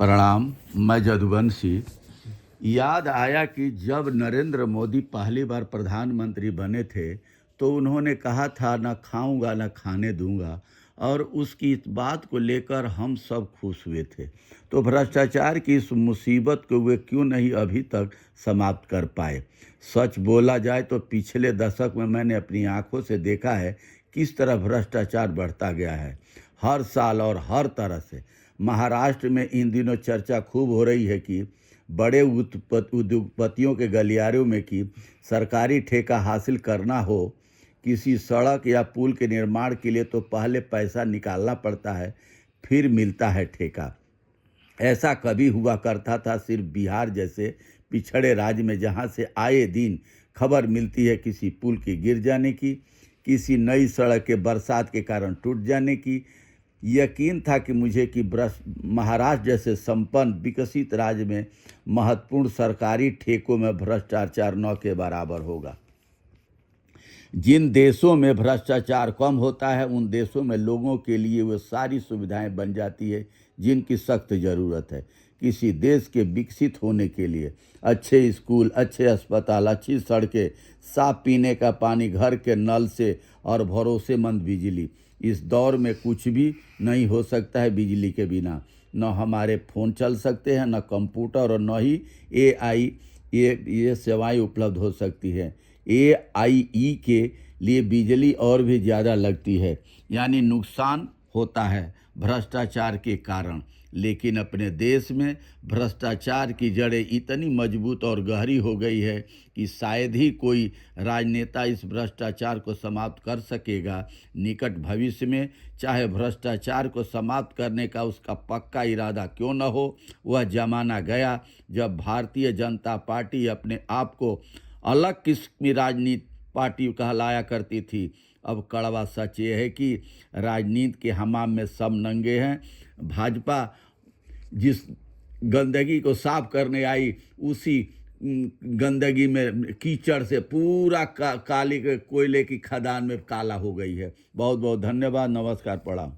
प्रणाम। मैं जदुवंशी। याद आया कि जब नरेंद्र मोदी पहली बार प्रधानमंत्री बने थे तो उन्होंने कहा था न खाऊंगा न खाने दूंगा, और उसकी इस बात को लेकर हम सब खुश हुए थे। तो भ्रष्टाचार की इस मुसीबत को वे क्यों नहीं अभी तक समाप्त कर पाए। सच बोला जाए तो पिछले दशक में मैंने अपनी आंखों से देखा है किस तरह भ्रष्टाचार बढ़ता गया है, हर साल और हर तरह से। महाराष्ट्र में इन दिनों चर्चा खूब हो रही है कि बड़े उद्योगपतियों के गलियारों में कि सरकारी ठेका हासिल करना हो किसी सड़क या पुल के निर्माण के लिए तो पहले पैसा निकालना पड़ता है, फिर मिलता है ठेका। ऐसा कभी हुआ करता था सिर्फ बिहार जैसे पिछड़े राज्य में, जहां से आए दिन खबर मिलती है किसी पुल के गिर जाने की, किसी नई सड़क के बरसात के कारण टूट जाने की। यकीन था कि मुझे कि महाराष्ट्र जैसे संपन्न विकसित राज्य में महत्वपूर्ण सरकारी ठेकों में भ्रष्टाचार न के बराबर होगा। जिन देशों में भ्रष्टाचार कम होता है उन देशों में लोगों के लिए वो सारी सुविधाएं बन जाती है जिनकी सख्त ज़रूरत है। किसी देश के विकसित होने के लिए अच्छे स्कूल, अच्छे अस्पताल, अच्छी सड़कें, साफ पीने का पानी घर के नल से और भरोसेमंद बिजली। इस दौर में कुछ भी नहीं हो सकता है बिजली के बिना। न हमारे फ़ोन चल सकते हैं, न कंप्यूटर, और न ही एआई ये सेवाएं उपलब्ध हो सकती हैं। एआई के लिए बिजली और भी ज़्यादा लगती है, यानी नुकसान होता है भ्रष्टाचार के कारण। लेकिन अपने देश में भ्रष्टाचार की जड़ें इतनी मजबूत और गहरी हो गई है कि शायद ही कोई राजनेता इस भ्रष्टाचार को समाप्त कर सकेगा निकट भविष्य में। चाहे भ्रष्टाचार को समाप्त करने का उसका पक्का इरादा क्यों न हो, वह जमाना गया जब भारतीय जनता पार्टी अपने आप को अलग किस्म की राजनीति पार्टी कहलाया करती थी। अब कड़वा सच ये है कि राजनीति के हमाम में सब नंगे हैं। भाजपा जिस गंदगी को साफ करने आई उसी गंदगी में कीचड़ से पूरा काली के कोयले की खदान में काला हो गई है। बहुत बहुत धन्यवाद। नमस्कार। प्रणाम।